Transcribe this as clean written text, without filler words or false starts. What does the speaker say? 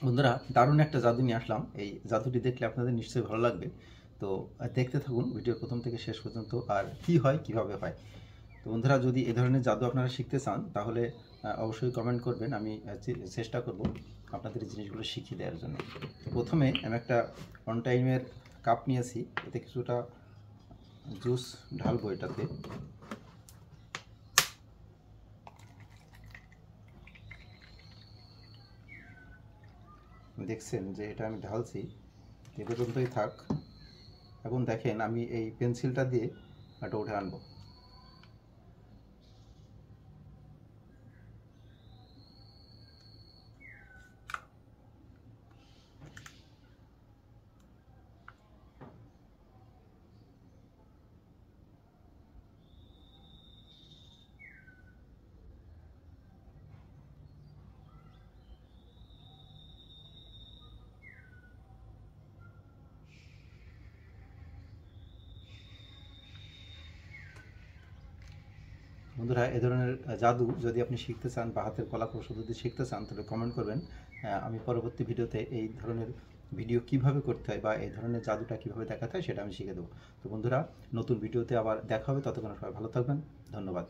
বন্ধুরা, দারুণ একটা জাদু নিয়ে আসলাম। এই জাদুটি দেখলে আপনাদের নিশ্চয়ই ভালো লাগবে। তো দেখতে থাকুন ভিডিও প্রথম থেকে শেষ পর্যন্ত। আর কি হয়, কিভাবে হয়। তো বন্ধুরা, যদি এই ধরনের জাদু আপনারা শিখতে চান তাহলে অবশ্যই কমেন্ট করবেন। আমি চেষ্টা করব আপনাদের এই জিনিসগুলো শিখিয়ে দেওয়ার জন্য। তো প্রথমে আমি একটা অন টাইমের কাপ নিয়েছি, এতে কিছুটা জুস ঢালবো এটাতে। দেখছেন যে এটা আমি ঢালছি, এ পর্যন্তই থাক। এখন দেখেন আমি এই পেন্সিলটা দিয়ে এটা উঠে আনবো। বন্ধুরা, এ ধরনের জাদু যদি আপনি শিখতে চান বা হাতের কলা কৌশল যদি শিখতে চান তাহলে কমেন্ট করবেন। আমি পরবর্তী ভিডিওতে এই ধরনের ভিডিও কিভাবে করতে হয় বা এই ধরনের জাদুটা কিভাবে দেখাতে হয় সেটা আমি শিখে দেবো। তো বন্ধুরা, নতুন ভিডিওতে আবার দেখা হবে। ততক্ষণ সবাই ভালো থাকবেন। ধন্যবাদ।